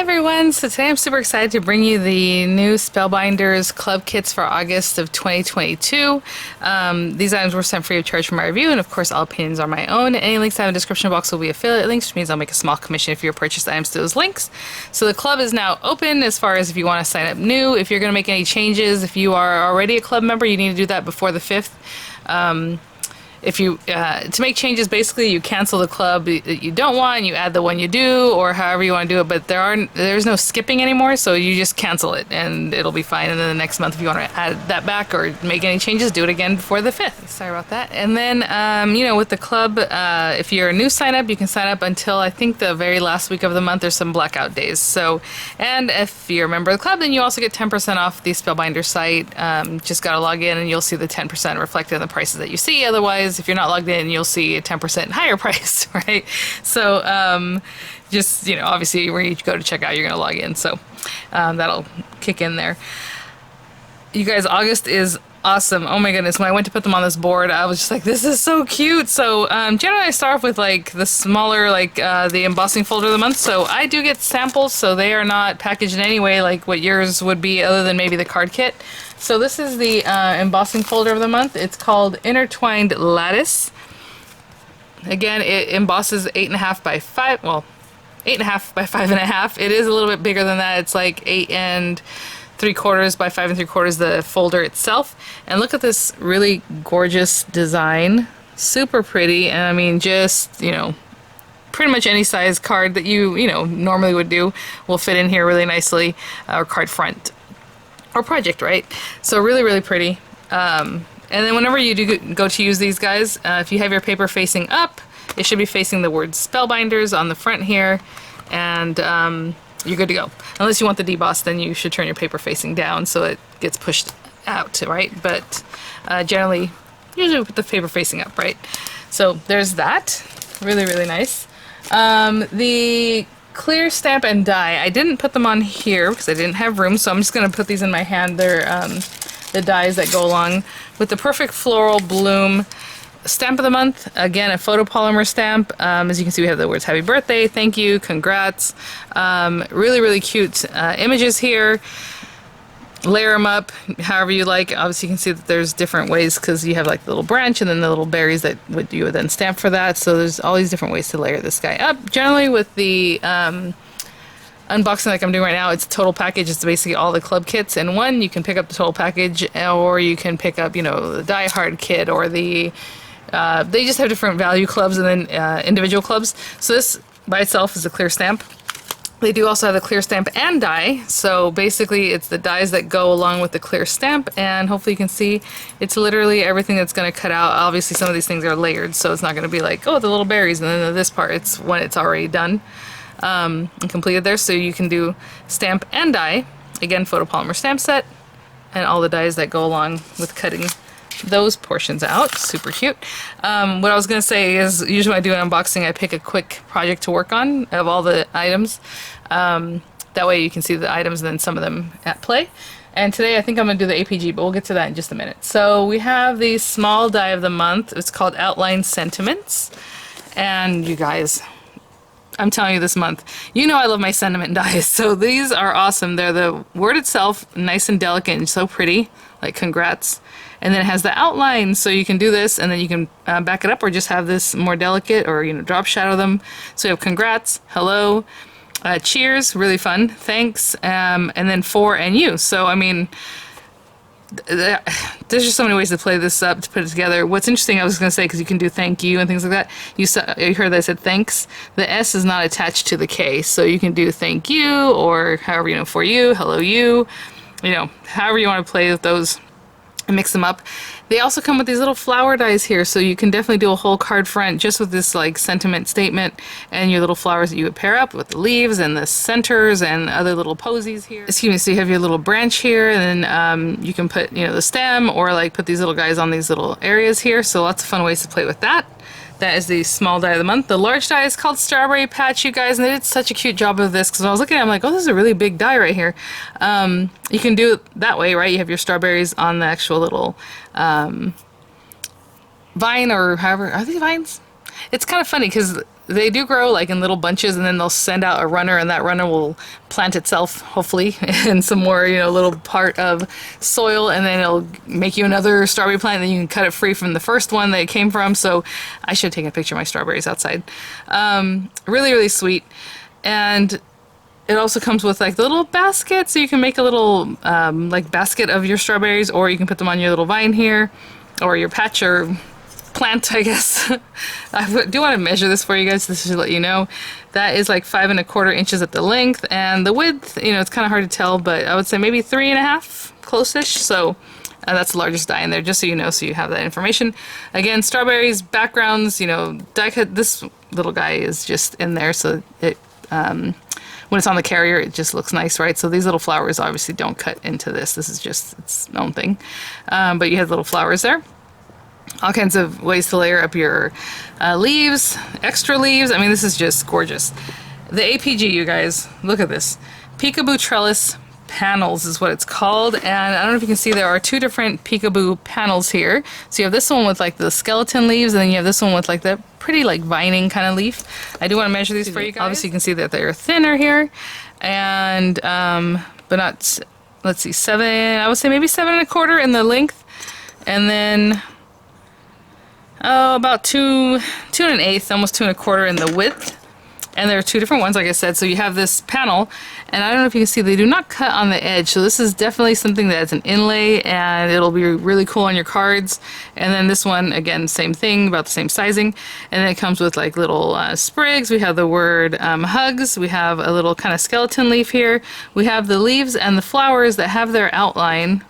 everyone! So today I'm super excited to bring you the new Spellbinders club kits for August of 2022. These items were sent free of charge for my review, and of course all opinions are my own. Any links I have in the description box will be affiliate links, which means I'll make a small commission if you purchase items to those links. So the club is now open as far as if you want to sign up new. If you're going to make any changes, if you are already a club member, you need to do that before the 5th. If you to make changes, basically you cancel the club that you don't want and you add the one you do, or however you want to do it, but there's no skipping anymore, so you just cancel it and it'll be fine. And then the next month, if you want to add that back or make any changes, do it again before the 5th. Sorry about that. And then with the club, if you're a new sign up, you can sign up until I think the very last week of the month. There's some blackout days. So, and if you're a member of the club, then you also get 10% off the Spellbinder site. Just gotta log in and you'll see the 10% reflected in the prices that you see. Otherwise, if you're not logged in, you'll see a 10% higher price, right? So just, obviously where you go to check out, you're going to log in. So that'll kick in there. You guys, August is awesome. Oh my goodness. When I went to put them on this board, I was just like, this is so cute. So generally I start off with like the smaller, the embossing folder of the month. So I do get samples, so they are not packaged in any way like what yours would be, other than maybe the card kit. So this is the embossing folder of the month. It's called Intertwined Lattice. Again, it embosses 8.5 by 5, well, 8.5 by 5.5. It is a little bit bigger than that. It's like 8 3/4 by 5 3/4, the folder itself. And look at this really gorgeous design. Super pretty, and I mean, just, pretty much any size card that you normally would do will fit in here really nicely, or card front. Or project, right? So really, really pretty. And then whenever you do go to use these guys, if you have your paper facing up, it should be facing the word Spellbinders on the front here, and you're good to go. Unless you want the deboss, then you should turn your paper facing down so it gets pushed out, right? But generally, usually we put the paper facing up, right? So there's that. Really, really nice. The clear stamp and die, I didn't put them on here because I didn't have room, so I'm just going to put these in my hand. They're the dies that go along with the Perfect Floral Bloom stamp of the month. Again, a photopolymer stamp. As you can see, we have the words happy birthday, thank you, congrats. Really, really cute images here. Layer them up however you like. Obviously, you can see that there's different ways because you have like the little branch and then the little berries that you would then stamp for that. So there's all these different ways to layer this guy up. Generally, with the unboxing like I'm doing right now, it's a total package. It's basically all the club kits in one. You can pick up the total package, or you can pick up, the Die Hard kit, or the they just have different value clubs and then individual clubs. So this by itself is a clear stamp. They do also have the clear stamp and die, so basically it's the dies that go along with the clear stamp, and hopefully you can see it's literally everything that's going to cut out. Obviously some of these things are layered, so it's not going to be like, oh, the little berries and then this part. It's when it's already done and completed there, so you can do stamp and die. Again, photopolymer stamp set, and all the dies that go along with cutting those portions out. Super cute. What I was going to say is, usually when I do an unboxing, I pick a quick project to work on of all the items. That way you can see the items and then some of them at play. And today I think I'm going to do the APG, but we'll get to that in just a minute. So we have the small die of the month. It's called Outline Sentiments. And you guys, I'm telling you, this month, I love my sentiment dies. So these are awesome. They're the word itself, nice and delicate and so pretty, like congrats. And then it has the outline, so you can do this and then you can back it up, or just have this more delicate, or drop shadow them. So you have congrats, hello, cheers, really fun, thanks, and then for and you. So I mean, there's just so many ways to play this up, to put it together. What's interesting, I was going to say, because you can do thank you and things like that. You heard that I said thanks. The S is not attached to the K, so you can do thank you, or however, for you, hello you, however you want to play with those and mix them up. They also come with these little flower dies here, so you can definitely do a whole card front just with this like sentiment statement and your little flowers that you would pair up with the leaves and the centers and other little posies here. Excuse me. So you have your little branch here, and then you can put the stem, or like put these little guys on these little areas here. So lots of fun ways to play with that. That is the small die of the month. The large die is called Strawberry Patch, you guys, and they did such a cute job of this, because when I was looking at it, I'm like, oh, this is a really big die right here. You can do it that way, right? You have your strawberries on the actual little vine, or however, are these vines? it's kind of funny because they do grow like in little bunches, and then they'll send out a runner, and that runner will plant itself, hopefully, in some more, you know, little part of soil, and then it'll make you another strawberry plant, and then you can cut it free from the first one that it came from. So I should take a picture of my strawberries outside. Really, really sweet. And it also comes with like the little basket, so you can make a little like basket of your strawberries, or you can put them on your little vine here, or your patch or plant, I guess. I do want to measure this for you guys. This should let you know. That is like 5¼ inches at the length, and the width, you know, it's kind of hard to tell, but I would say maybe 3½, close-ish. So that's the largest die in there, just so you know, so you have that information. Again, strawberries, backgrounds, you know, die cut. This little guy is just in there, so it when it's on the carrier, it just looks nice, right? So these little flowers obviously don't cut into this. This is just its own thing. But you have little flowers there. All kinds of ways to layer up your leaves, extra leaves. I mean, this is just gorgeous. The APG, you guys, look at this. Peekaboo Trellis panels is what it's called. And I don't know if you can see, there are 2 different Peekaboo panels here. So you have this one with like the skeleton leaves, and then you have this one with like the pretty like vining kind of leaf. I do want to measure these for you guys. Obviously you can see that they're thinner here. And, but not, let's see, 7, I would say maybe 7¼ in the length. And then about 2 1/8, almost 2¼ in the width. And there are 2 different ones, like I said. So you have this panel, and I don't know if you can see, they do not cut on the edge. So this is definitely something that's an inlay, and it'll be really cool on your cards. And then this one, again, same thing, about the same sizing. And then it comes with like little sprigs. We have the word hugs. We have a little kind of skeleton leaf here. We have the leaves and the flowers that have their outline,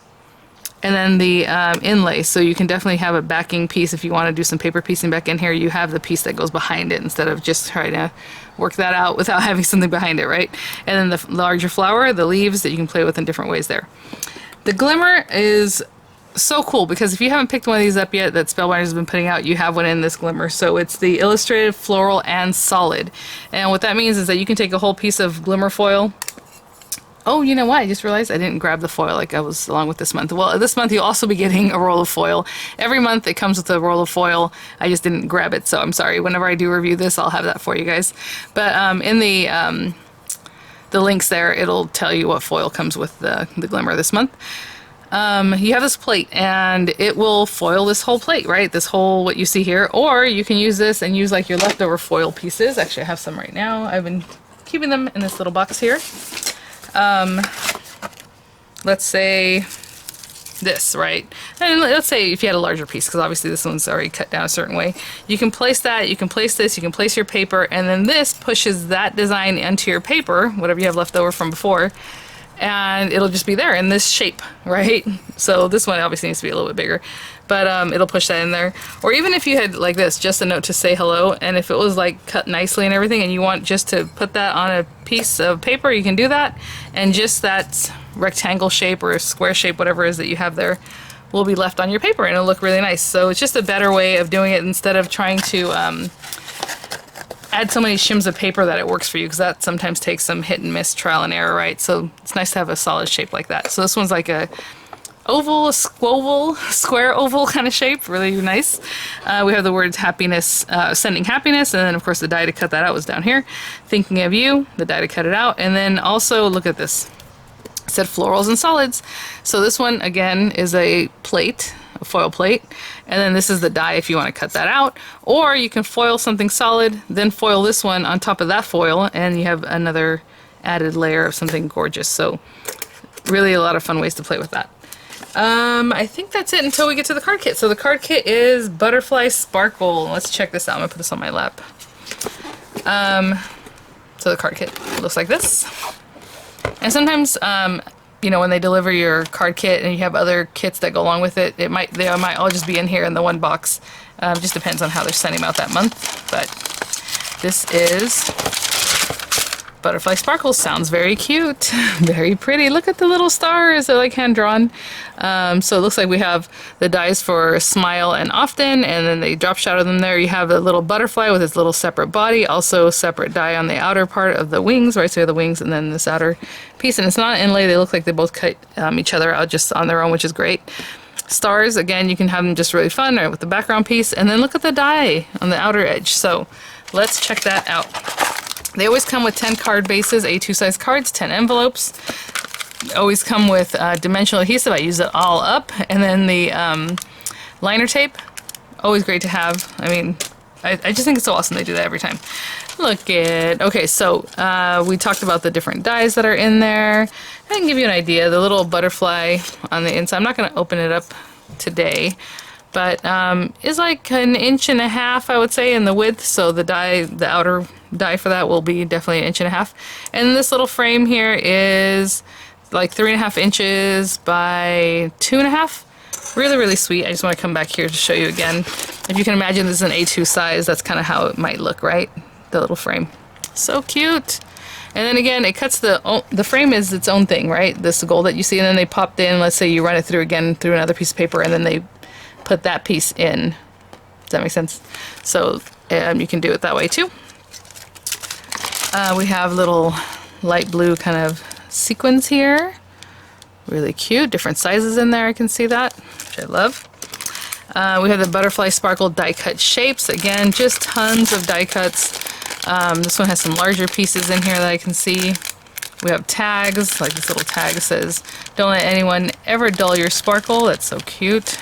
and then the inlay. So you can definitely have a backing piece if you want to do some paper piecing back in here. You have the piece that goes behind it instead of just trying to work that out without having something behind it, right? And then the larger flower, the leaves that you can play with in different ways there. The glimmer is so cool because if you haven't picked one of these up yet that Spellbinders has been putting out, you have one in this glimmer. So it's the illustrated, floral, and solid. And what that means is that you can take a whole piece of glimmer foil. Oh, you know what? I just realized I didn't grab the foil like I was along with this month. Well, this month you'll also be getting a roll of foil. Every month it comes with a roll of foil. I just didn't grab it, so I'm sorry. Whenever I do review this, I'll have that for you guys. But in the links there, it'll tell you what foil comes with the glimmer this month. You have this plate, and it will foil this whole plate, right? This whole, what you see here. Or you can use this and use like your leftover foil pieces. Actually, I have some right now. I've been keeping them in this little box here. Let's say this, right? And let's say if you had a larger piece, because obviously this one's already cut down a certain way. You can place that, you can place this, you can place your paper, and then this pushes that design into your paper, whatever you have left over from before, and it'll just be there in this shape, right? So this one obviously needs to be a little bit bigger, but it'll push that in there. Or even if you had like this, just a note to say hello, and if it was like cut nicely and everything, and you want just to put that on a piece of paper, you can do that, and just that rectangle shape or square shape, whatever it is that you have there, will be left on your paper, and it'll look really nice. So it's just a better way of doing it instead of trying to add so many shims of paper that it works for you, because that sometimes takes some hit and miss, trial and error, right? So it's nice to have a solid shape like that. So this one's like a oval, a squoval, square oval kind of shape, really nice. We have the words happiness, sending happiness, and then of course the die to cut that out was down here. Thinking of you, the die to cut it out, and then also look at this. It said florals and solids. So this one again is a plate, a foil plate, and then this is the die if you want to cut that out, or you can foil something solid, then foil this one on top of that foil, and you have another added layer of something gorgeous. So really a lot of fun ways to play with that. I think that's it until we get to the card kit. So the card kit is Butterfly Sparkle. Let's check this out. I'm gonna put this on my lap. So the card kit looks like this. And sometimes, you know, when they deliver your card kit and you have other kits that go along with it, they might all just be in here in the one box. Just depends on how they're sending them out that month. But this is Butterfly Sparkles. Sounds very cute. Very pretty. Look at the little stars. They're like hand-drawn. So it looks like we have the dies for Smile and Often, and then they drop shadow them there. You have the little butterfly with its little separate body, also separate die on the outer part of the wings, right? So you have the wings and then this outer piece. And it's not an inlay. They look like they both cut each other out just on their own, which is great. stars, again, you can have them just really fun right with the background piece. And then look at the die on the outer edge. So let's check that out. They always come with 10 card bases, A2 size cards, 10 envelopes. Always come with dimensional adhesive. I use it all up. And then the liner tape, always great to have. I mean, I just think it's so awesome they do that every time. Look at, okay, so we talked about the different dies that are in there. I can give you an idea. The little butterfly on the inside, I'm not going to open it up today, but is like 1.5 inches, I would say, in the width. So the die, the outer die for that will be definitely 1.5 inches. And this little frame here is like 3.5 inches by 2.5. Really, really sweet. I just want to come back here to show you again. If you can imagine this is an A2 size, that's kind of how it might look, right? The little frame. So cute. And then again, it cuts the frame is its own thing, right? This gold that you see, and then they popped in, let's say you run it through again through another piece of paper, and then they put that piece in. Does that make sense? So you can do it that way too. We have little light blue kind of sequins here. Really cute. Different sizes in there, I can see that, which I love. We have the butterfly sparkle die cut shapes. Again, just tons of die cuts. This one has some larger pieces in here that I can see. We have tags, like this little tag says, "Don't let anyone ever dull your sparkle." That's so cute.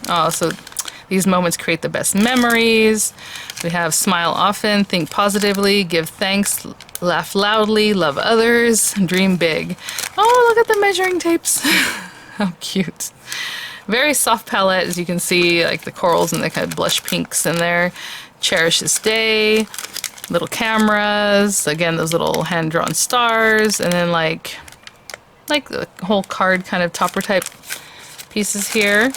Oh, so these moments create the best memories. We have smile often, think positively, give thanks, laugh loudly, love others, dream big. Oh, look at the measuring tapes. How cute. Very soft palette, as you can see, like the corals and the kind of blush pinks in there. Cherish this day. Little cameras. Again, those little hand-drawn stars. And then like the whole card kind of topper type pieces here.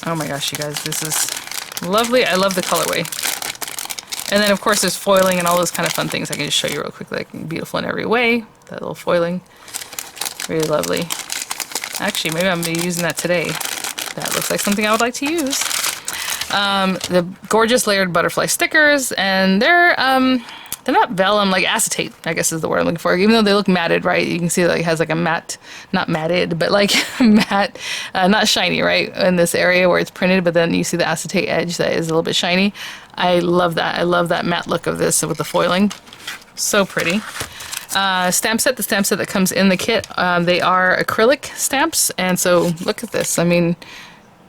Oh my gosh, you guys, this is lovely. I love the colorway. And then, of course, there's foiling and all those kind of fun things I can just show you real quick. Like, beautiful in every way. That little foiling. Really lovely. Actually, maybe I'm going to be using that today. That looks like something I would like to use. The gorgeous layered butterfly stickers, and they're not vellum, like acetate, I guess is the word I'm looking for. Even though they look matted, right? You can see like it has like a matte, not matted, but like matte, not shiny, right? In this area where it's printed, but then you see the acetate edge that is a little bit shiny. I love that. I love that matte look of this with the foiling. So pretty. Stamp set, the stamp set that comes in the kit, they are acrylic stamps, and so look at this. I mean,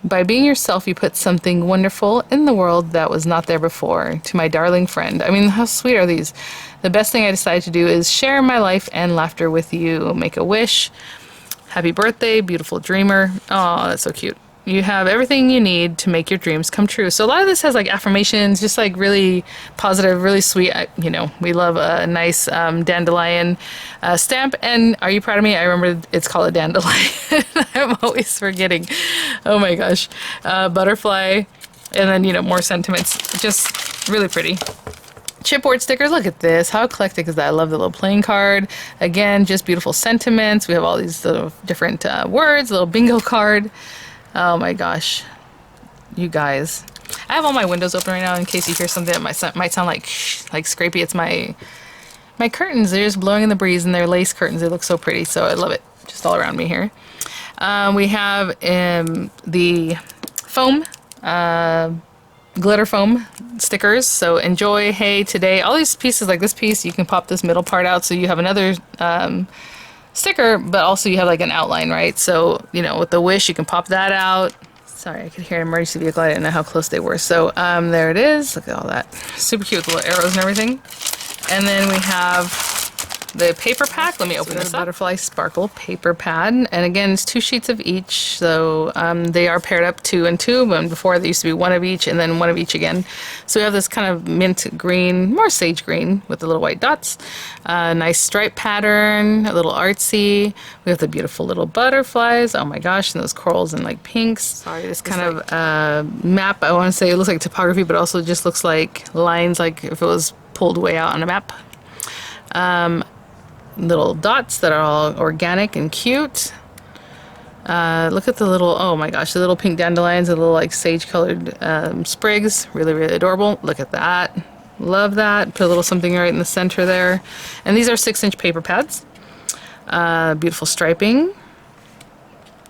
by being yourself, you put something wonderful in the world that was not there before. To my darling friend. I mean, how sweet are these? The best thing I decided to do is share my life and laughter with you. Make a wish. Happy birthday, beautiful dreamer. Oh, that's so cute. You have everything you need to make your dreams come true. So a lot of this has like affirmations, just like really positive, really sweet. You know, we love a nice dandelion stamp. And are you proud of me? I remember it's called a dandelion. I'm always forgetting. Oh my gosh. Butterfly. And then, you know, more sentiments. Just really pretty. Chipboard stickers, look at this. How eclectic is that? I love the little playing card. Again, just beautiful sentiments. We have all these little different words, little bingo card. Oh my gosh, you guys. I have all my windows open right now in case you hear something that might sound like scrapey. It's my curtains. They're just blowing in the breeze, and they're lace curtains. They look so pretty, so I love it just all around me here. We have the foam, glitter foam stickers. So enjoy, hey, today. All these pieces, like this piece, you can pop this middle part out so you have another sticker, but also you have like an outline, right? So, you know, with the wish, you can pop that out. Sorry, I could hear an emergency vehicle. I didn't know how close they were. So there it is. Look at all that. Super cute with little arrows and everything. And then we have the paper pack. Let me open this up. Butterfly Sparkle paper pad. And again, it's 2 sheets of each. So they are paired up 2 and 2. And before they used to be 1 of each and then 1 of each again. So we have this kind of mint green, more sage green with the little white dots. Nice stripe pattern, a little artsy. We have the beautiful little butterflies. Oh my gosh, and those corals and like pinks. Sorry, this kind of map. I want to say it looks like topography, but also just looks like lines, like if it was pulled way out on a map. Little dots that are all organic and cute. Look at the little, oh my gosh, the little pink dandelions, the little like sage colored sprigs. Really, really adorable. Look at that. Love that. Put a little something right in the center there. And these are 6-inch paper pads. Beautiful striping.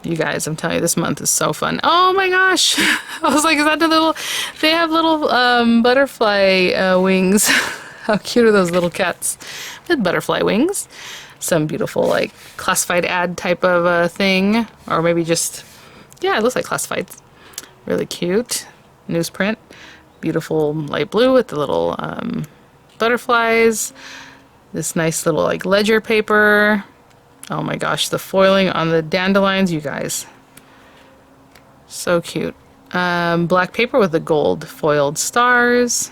You guys, I'm telling you, this month is so fun. Oh my gosh! I was like, is that the little... They have little butterfly wings. How cute are those little cats with butterfly wings? Some beautiful, like, classified ad type of thing. Or maybe just... Yeah, it looks like classified. Really cute. Newsprint. Beautiful light blue with the little butterflies. This nice little, like, ledger paper. Oh my gosh, the foiling on the dandelions, you guys. So cute. Black paper with the gold foiled stars.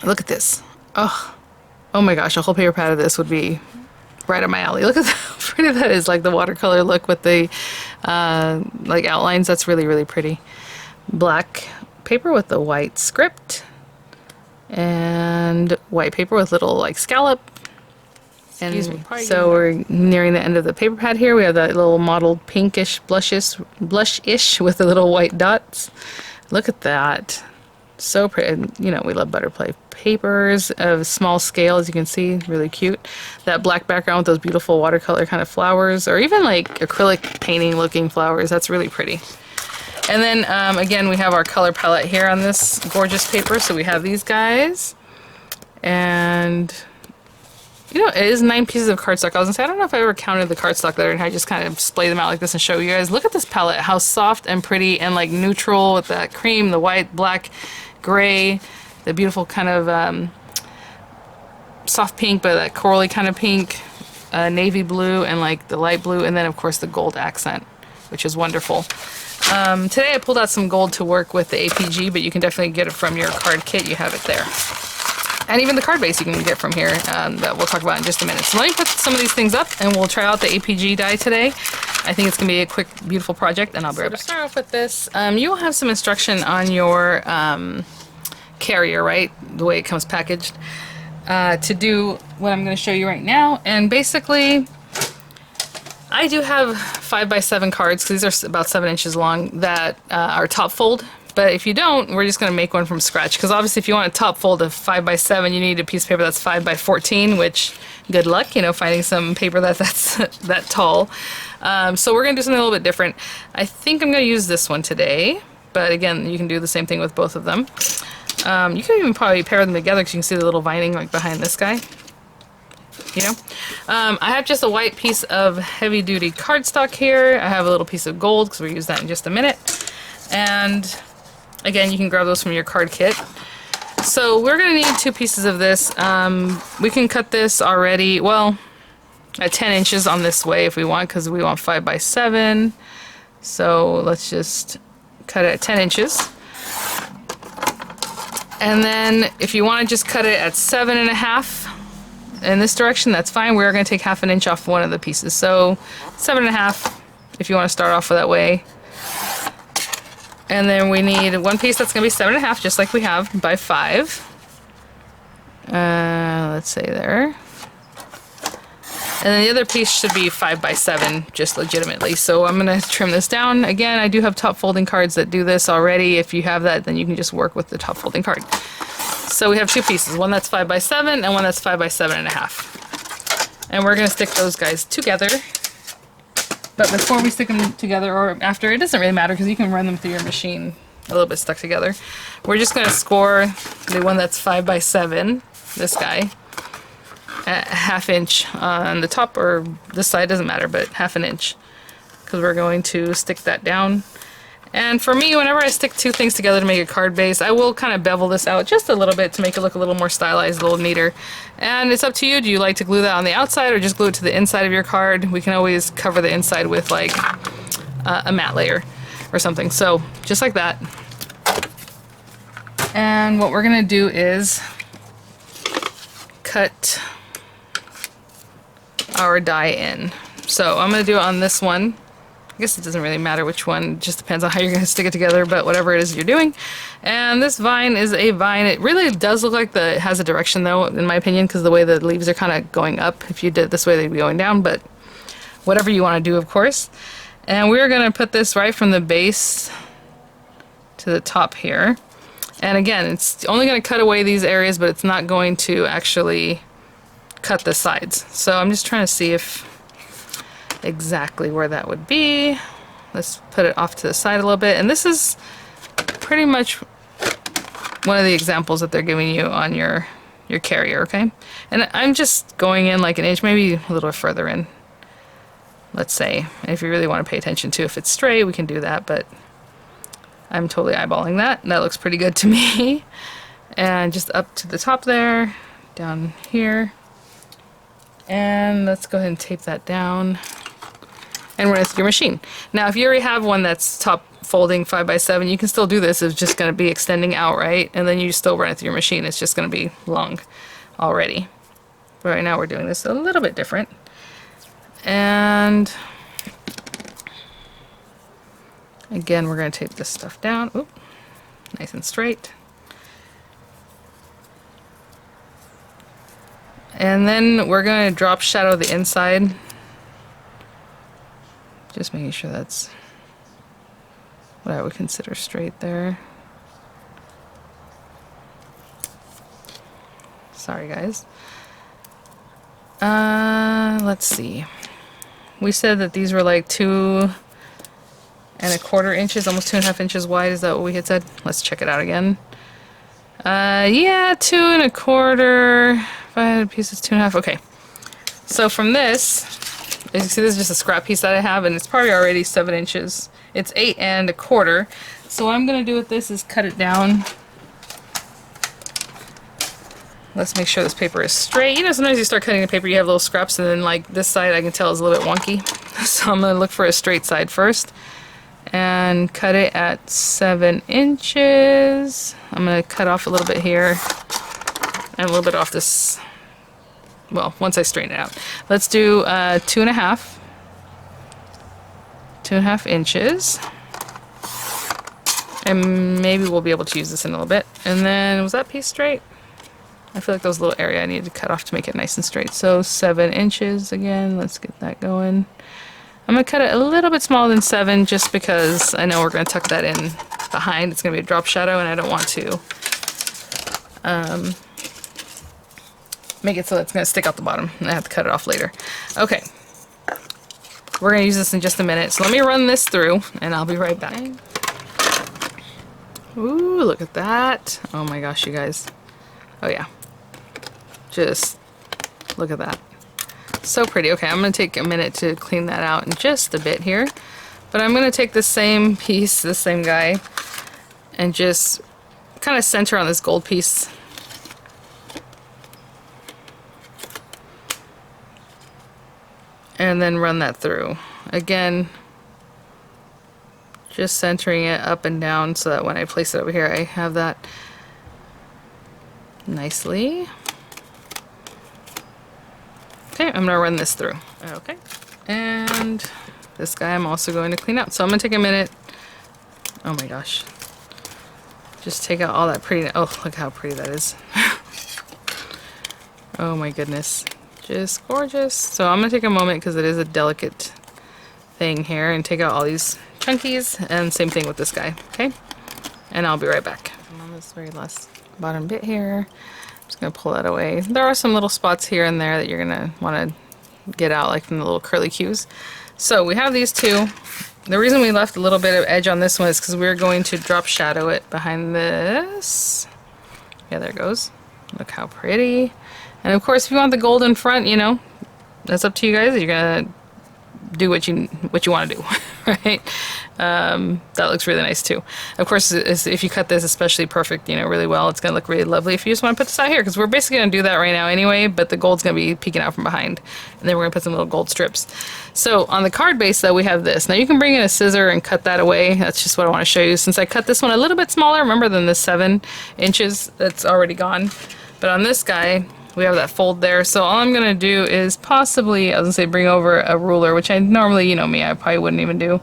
Look at this. Oh my gosh, a whole paper pad of this would be right up my alley. Look at how pretty that is, like the watercolor look with the like outlines. That's really, really pretty. Black paper with the white script. And white paper with little like scallop. And so we're nearing the end of the paper pad here. We have that little mottled pinkish blush-ish with the little white dots. Look at that. So pretty. And, you know, we love butterfly papers of small scale, as you can see. Really cute. That black background with those beautiful watercolor kind of flowers, or even like acrylic painting looking flowers. That's really pretty. And then again, we have our color palette here on this gorgeous paper. So we have these guys. And... you know, it is 9 pieces of cardstock. I was gonna say, I don't know if I ever counted the cardstock there and I just kind of splay them out like this and show you guys. Look at this palette, how soft and pretty and like neutral with that cream, the white, black, gray, the beautiful kind of soft pink, but that corally kind of pink, navy blue, and like the light blue, and then of course the gold accent, which is wonderful. Today I pulled out some gold to work with the APG, but you can definitely get it from your card kit. You have it there. And even the card base you can get from here that we'll talk about in just a minute. So let me put some of these things up and we'll try out the APG die today. I think it's going to be a quick, beautiful project, and I'll be right back. To start off with this, you will have some instruction on your carrier, right? The way it comes packaged to do what I'm going to show you right now. And basically, I do have 5x7 cards, because these are about 7 inches long, that are top fold. But if you don't, we're just going to make one from scratch. Because obviously if you want a top fold of 5x7, you need a piece of paper that's 5x14, which, good luck, you know, finding some paper that's that tall. So we're going to do something a little bit different. I think I'm going to use this one today. But again, you can do the same thing with both of them. You can even probably pair them together because you can see the little vining like behind this guy. You know? I have just a white piece of heavy-duty cardstock here. I have a little piece of gold because we'll use that in just a minute. And... again, you can grab those from your card kit. So we're going to need 2 pieces of this. We can cut this already, well, at 10 inches on this way if we want, because we want 5x7. So let's just cut it at 10 inches. And then if you want to just cut it at 7.5 in this direction, that's fine. We're going to take half an inch off one of the pieces. So 7.5 if you want to start off with that way. And then we need one piece that's going to be 7.5, just like we have, by 5. Let's say there. And then the other piece should be 5x7, just legitimately. So I'm going to trim this down. Again, I do have top folding cards that do this already. If you have that, then you can just work with the top folding card. So we have 2 pieces, one that's 5x7 and one that's 5x7.5. And we're going to stick those guys together. But before we stick them together, or after, it doesn't really matter because you can run them through your machine a little bit stuck together. We're just going to score the one that's 5x7, this guy, at 1/2 inch on the top, or this side, doesn't matter, but 1/2 inch. Because we're going to stick that down. And for me, whenever I stick 2 things together to make a card base, I will kind of bevel this out just a little bit to make it look a little more stylized, a little neater. And it's up to you. Do you like to glue that on the outside or just glue it to the inside of your card? We can always cover the inside with like a matte layer or something. So just like that. And what we're going to do is cut our die in. So I'm going to do it on this one. I guess it doesn't really matter which one, it just depends on how you're going to stick it together, but whatever it is you're doing. And this vine is a vine. It really does look like it has a direction though, in my opinion, because the way the leaves are kind of going up. If you did it this way, they'd be going down, but whatever you want to do, of course. And we're going to put this right from the base to the top here. And again, it's only going to cut away these areas, but it's not going to actually cut the sides. So I'm just trying to see if exactly where that would be. Let's put it off to the side a little bit. And this is pretty much one of the examples that they're giving you on your carrier, okay? And I'm just going in like an inch, maybe a little further in, let's say. And if you really want to pay attention to if it's straight, we can do that, but I'm totally eyeballing that. That looks pretty good to me. And just up to the top there, down here. And let's go ahead and tape that down. And run it through your machine. Now, if you already have one that's top folding 5x7, you can still do this. It's just going to be extending out, right? And then you still run it through your machine. It's just going to be long already. But right now we're doing this a little bit different. And again, we're going to tape this stuff down. Oop, nice and straight. And then we're going to drop shadow the inside. Just making sure that's what I would consider straight there. Sorry, guys. Let's see. We said that these were like 2¼ inches, almost 2½ inches wide. Is that what we had said? Let's check it out again. Yeah, 2¼ if I had pieces, 2½ okay. So from this, as you can see, this is just a scrap piece that I have, and it's probably already 7 inches. It's 8¼ so what I'm going to do with this is cut it down. Let's make sure this paper is straight. You know, sometimes you start cutting the paper, you have little scraps, and then like this side I can tell is a little bit wonky. So I'm going to look for a straight side first and cut it at 7 inches. I'm going to cut off a little bit here and a little bit off this, well, once I straighten it out. Let's do 2½ inches. And maybe we'll be able to use this in a little bit. And then, was that piece straight? I feel like there was a little area I needed to cut off to make it nice and straight. So 7 inches again, let's get that going. I'm going to cut it a little bit smaller than 7 just because I know we're going to tuck that in behind. It's going to be a drop shadow and I don't want to make it so it's going to stick out the bottom and I have to cut it off later. Okay, we're going to use this in just a minute. So let me run this through and I'll be right back. Ooh, look at that. Oh my gosh, you guys. Oh yeah. Just look at that. So pretty. Okay, I'm going to take a minute to clean that out in just a bit here. But I'm going to take the same piece, the same guy, and just kind of center on this gold piece. And then run that through. Again, just centering it up and down so that when I place it over here, I have that nicely. Okay, I'm gonna run this through. Okay, and this guy I'm also going to clean out. So I'm gonna take a minute. Oh my gosh. Just take out all that pretty, oh, look how pretty that is. Oh my goodness. Just gorgeous. So I'm gonna take a moment because it is a delicate thing here and take out all these chunkies, and same thing with this guy, okay? And I'll be right back. I'm on this very last bottom bit here. I'm just gonna pull that away. There are some little spots here and there that you're gonna wanna get out, like from the little curly cues. So we have these two. The reason we left a little bit of edge on this one is because we're going to drop shadow it behind this. Yeah, there it goes. Look how pretty. And of course, if you want the gold in front, you know, that's up to you guys. You're gonna do what you want to do, right? That looks really nice too. Of course, if you cut this especially perfect, you know, really well, it's gonna look really lovely. If you just want to put this out here, because we're basically gonna do that right now anyway, but the gold's gonna be peeking out from behind, and then we're gonna put some little gold strips. So on the card base though, we have this. Now you can bring in a scissor and cut that away. That's just what I want to show you. Since I cut this one a little bit smaller, remember, than the 7 inches that's already gone. But on this guy, we have that fold there. So all I'm going to do is possibly, I was going to say, bring over a ruler, which I normally, you know me, I probably wouldn't even do.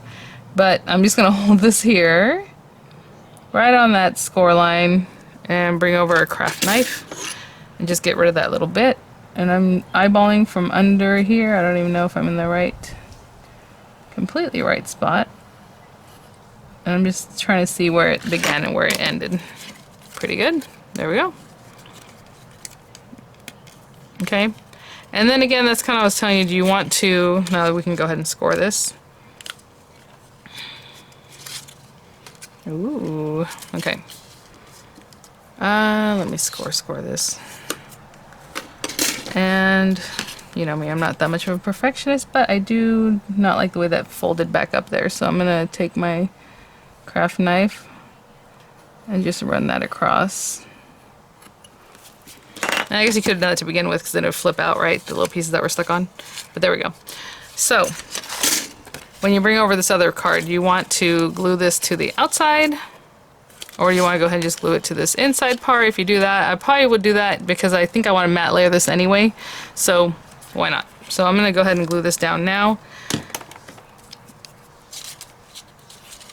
But I'm just going to hold this here, right on that score line, and bring over a craft knife, and just get rid of that little bit. And I'm eyeballing from under here. I don't even know if I'm in the right, completely right spot. And I'm just trying to see where it began and where it ended. Pretty good. There we go. Okay, And then again, that's kind of what I was telling you, do you want to, now we can go ahead and score this. Ooh, okay. Let me score this. And you know me, I'm not that much of a perfectionist, but I do not like the way that folded back up there. So I'm gonna take my craft knife and just run that across. And I guess you could have done it to begin with because then it would flip out, right? The little pieces that were stuck on. But there we go. So when you bring over this other card, you want to glue this to the outside, or you want to go ahead and just glue it to this inside part. If you do that, I probably would do that because I think I want to matte layer this anyway. So why not? So I'm going to go ahead and glue this down now.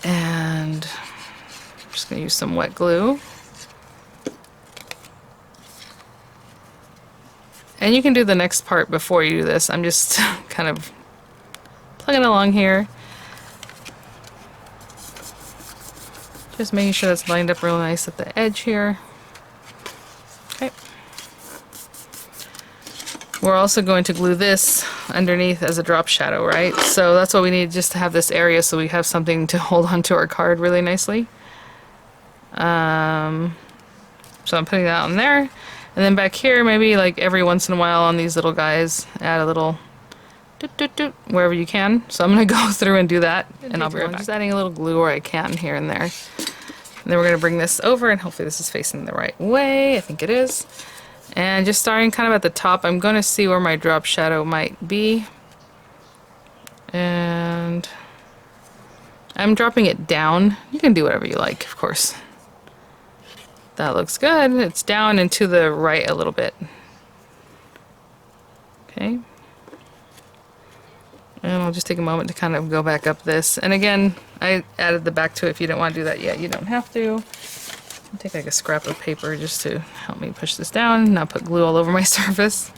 And I'm just going to use some wet glue. And you can do the next part before you do this. I'm just kind of plugging along here. Just making sure that's lined up real nice at the edge here. Okay. We're also going to glue this underneath as a drop shadow, right? So that's what we need, just to have this area so we have something to hold onto our card really nicely. So I'm putting that on there. And then back here, maybe like every once in a while on these little guys, add a little doot, doot, doot, wherever you can. So I'm going to go through and do that, and I'll be right back. Just adding a little glue where I can here and there. And then we're going to bring this over, and hopefully this is facing the right way. I think it is. And just starting kind of at the top, I'm going to see where my drop shadow might be. And I'm dropping it down. You can do whatever you like, of course. That looks good. It's down and to the right a little bit. Okay. And I'll just take a moment to kind of go back up this. And again, I added the back to it. If you don't want to do that yet, you don't have to. I'll take like a scrap of paper just to help me push this down, not put glue all over my surface.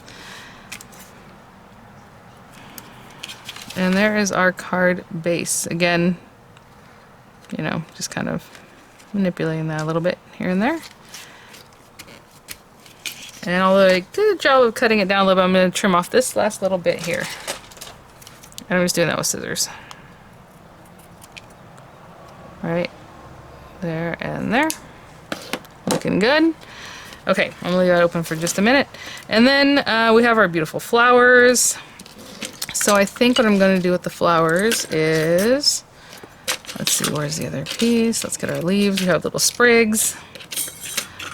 And there is our card base. Again, you know, just kind of manipulating that a little bit here and there. And although I did a job of cutting it down a little bit, I'm going to trim off this last little bit here. And I'm just doing that with scissors. Right there and there. Looking good. Okay, I'm going to leave that open for just a minute. And then we have our beautiful flowers. So I think what I'm going to do with the flowers is, let's see, where's the other piece? Let's get our leaves. We have little sprigs.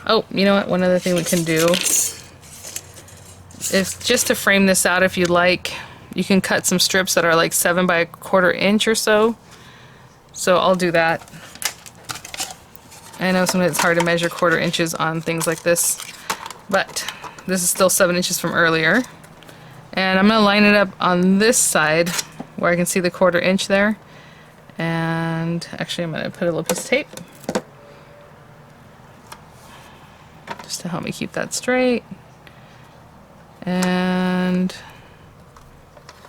Oh, you know what? One other thing we can do is just to frame this out, if you'd like, you can cut some strips that are like 7 by 1/4 inch or so. So I'll do that. I know sometimes it's hard to measure 1/4 inches on things like this, but this is still 7 inches from earlier. And I'm going to line it up on this side where I can see the 1/4 inch there. And actually I'm going to put a little piece of tape just to help me keep that straight. And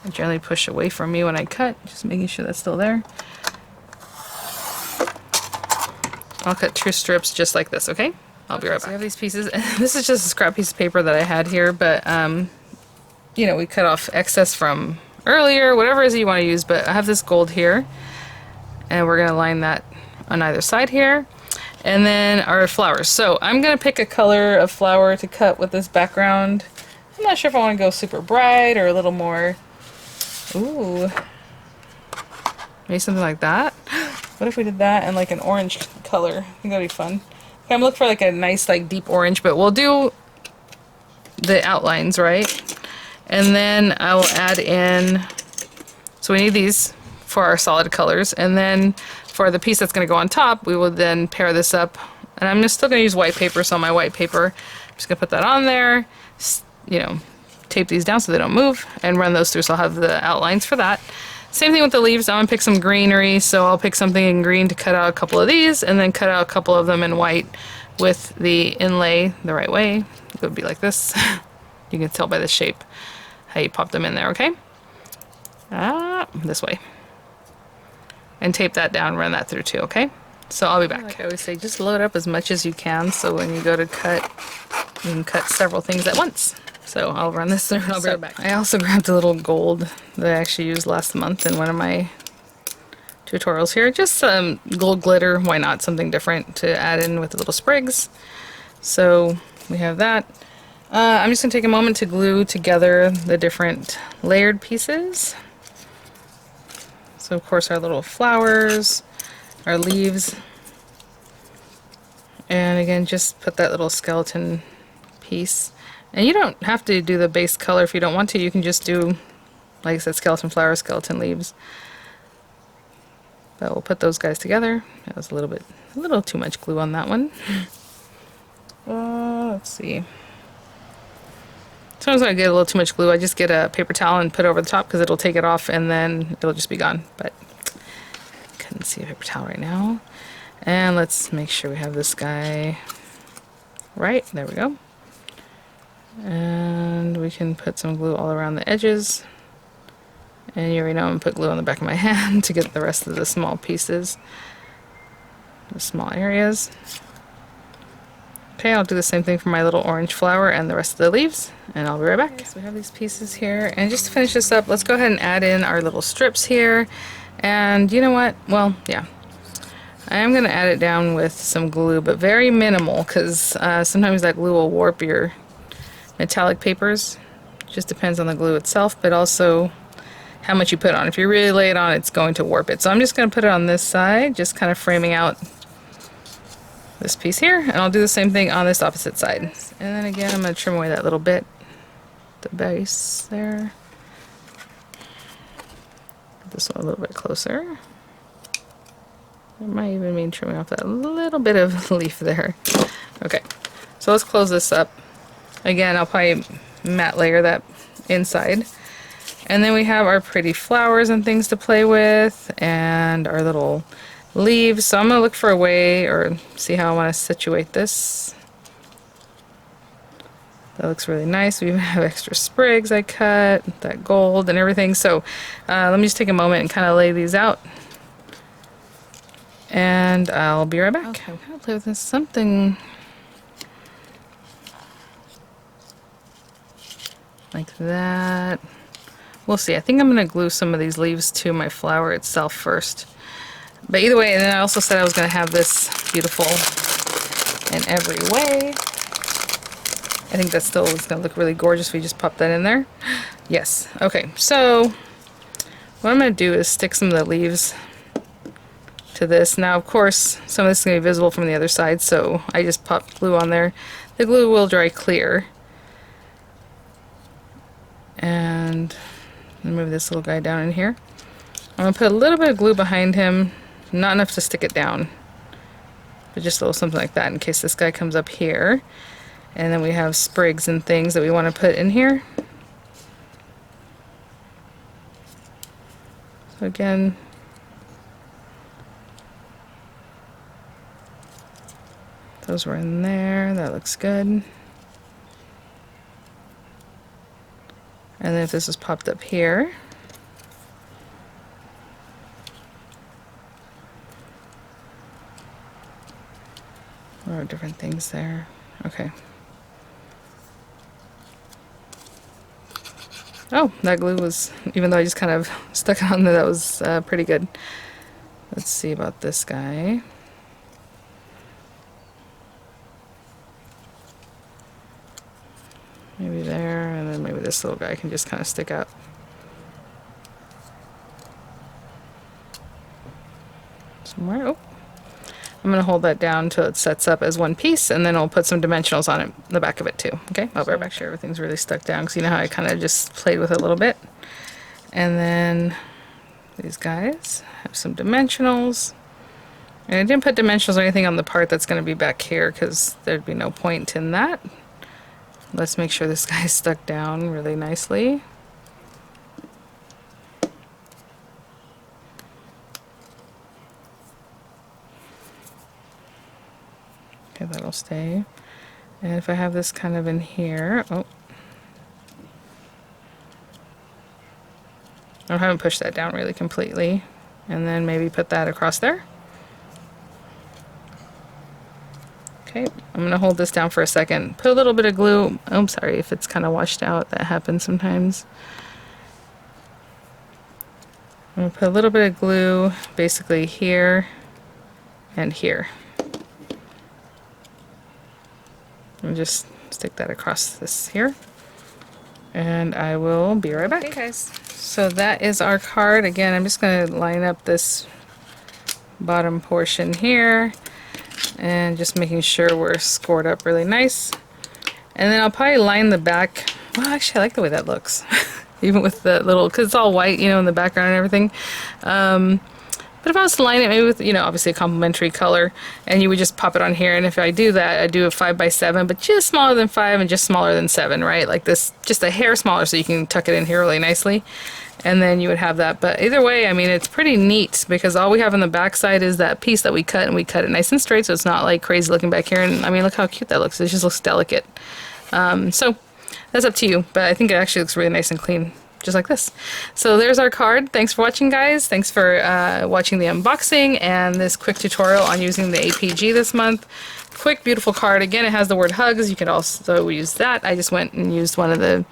I generally push away from me when I cut, just making sure that's still there. I'll cut 2 strips just like this, okay? I'll be right back. So I have these pieces. This is just a scrap piece of paper that I had here, but you know, we cut off excess from earlier, whatever it is you want to use, but I have this gold here, and we're going to line that on either side here. And then our flowers. So I'm going to pick a color of flower to cut with this background. I'm not sure if I want to go super bright or a little more, ooh, maybe something like that. What if we did that and like an orange color? I think that'd be fun. Okay, I'm looking for like a nice like deep orange, but we'll do the outlines, right? And then I will add in, so we need these for our solid colors, and then for the piece that's going to go on top, we will then pair this up. And I'm just still going to use white paper, so on my white paper, I'm just going to put that on there, you know, tape these down so they don't move, and run those through, so I'll have the outlines for that. Same thing with the leaves. I'm going to pick some greenery, so I'll pick something in green to cut out a couple of these, and then cut out a couple of them in white with the inlay the right way. It would be like this. You can tell by the shape how you pop them in there, okay? This way. And tape that down, run that through too, okay? So I'll be back. Like I always say, just load up as much as you can, so when you go to cut, you can cut several things at once. So I'll run this through and I'll be right back. I also grabbed a little gold that I actually used last month in one of my tutorials here. Just some gold glitter, why not? Something different to add in with the little sprigs. So we have that. I'm just going to take a moment to glue together the different layered pieces. So of course our little flowers, our leaves, and again just put that little skeleton piece. And you don't have to do the base color if you don't want to. You can just do, like I said, skeleton flowers, skeleton leaves. But we'll put those guys together. That was a little too much glue on that one. Let's see. Sometimes when I get a little too much glue, I just get a paper towel and put it over the top because it'll take it off and then it'll just be gone. But couldn't see a paper towel right now. And let's make sure we have this guy right. There we go. And we can put some glue all around the edges. And you already know I'm going to put glue on the back of my hand to get the rest of the small pieces, the small areas. Okay, I'll do the same thing for my little orange flower and the rest of the leaves, and I'll be right back. Okay, so we have these pieces here, and just to finish this up, let's go ahead and add in our little strips here. And you know what? Well, yeah. I am going to add it down with some glue, but very minimal, because sometimes that glue will warp your metallic papers. Just depends on the glue itself, but also how much you put on. If you really lay it on, it's going to warp it. So I'm just going to put it on this side, just kind of framing out this piece here, and I'll do the same thing on this opposite side. And then again, I'm going to trim away that little bit, the base there. Get this one a little bit closer. It might even mean trimming off that little bit of leaf there. Okay, so let's close this up. Again, I'll probably matte layer that inside. And then we have our pretty flowers and things to play with, and our little leaves. So I'm going to look for a way, or see how I want to situate this. That looks really nice. We even have extra sprigs I cut, that gold and everything. So let me just take a moment and kind of lay these out. And I'll be right back. Okay, I'm going to play with this. Something like that. We'll see. I think I'm going to glue some of these leaves to my flower itself first. But either way, and then I also said I was going to have this beautiful in every way. I think that still is going to look really gorgeous if we just pop that in there. Yes. Okay, so what I'm going to do is stick some of the leaves to this. Now, of course, some of this is going to be visible from the other side, so I just popped glue on there. The glue will dry clear. And move this little guy down in here. I'm going to put a little bit of glue behind him. Not enough to stick it down, but just a little something like that in case this guy comes up here. And then we have sprigs and things that we want to put in here. So again, those were in there. That looks good. And then if this is popped up here, or different things there. Okay. Oh, that glue was, even though I just kind of stuck it on there, that was pretty good. Let's see about this guy. Maybe there, and then maybe this little guy can just kind of stick out. Somewhere. Oh. I'm going to hold that down until it sets up as one piece, and then I'll put some dimensionals on it, the back of it too. Okay, I'll be right back. Sure everything's really stuck down, because you know how I kind of just played with it a little bit. And then these guys have some dimensionals. And I didn't put dimensionals or anything on the part that's going to be back here, because there'd be no point in that. Let's make sure this guy's stuck down really nicely. Okay, that'll stay. And if I have this kind of in here, oh. I haven't pushed that down really completely. And then maybe put that across there. Okay, I'm going to hold this down for a second. Put a little bit of glue. Oh, I'm sorry if it's kind of washed out. That happens sometimes. I'm going to put a little bit of glue basically here and here. And just stick that across this here. And I will be right back. Okay, guys. So that is our card. Again, I'm just going to line up this bottom portion here and just making sure we're scored up really nice. And then I'll probably line the back. Well, actually, I like the way that looks. Even with the little, because it's all white, you know, in the background and everything. But if I was to line it maybe with, you know, obviously a complementary color, and you would just pop it on here, and if I do that, I do a 5 by 7, but just smaller than 5 and just smaller than 7, right? Like this, just a hair smaller so you can tuck it in here really nicely. And then you would have that. But either way, I mean, it's pretty neat because all we have on the back side is that piece that we cut, and we cut it nice and straight, so it's not like crazy looking back here. And I mean, look how cute that looks. It just looks delicate. So that's up to you, but I think it actually looks really nice and clean, just like this. So there's our card. Thanks for watching, guys. Thanks for watching the unboxing and this quick tutorial on using the APG this month. Quick, beautiful card. Again, it has the word hugs. You can also use that. I just went and used one of the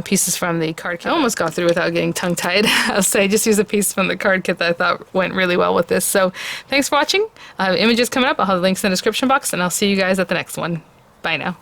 pieces from the card kit. I almost got through without getting tongue-tied. I'll say just use a piece from the card kit that I thought went really well with this. So thanks for watching. I have images coming up. I'll have the links in the description box, and I'll see you guys at the next one. Bye now.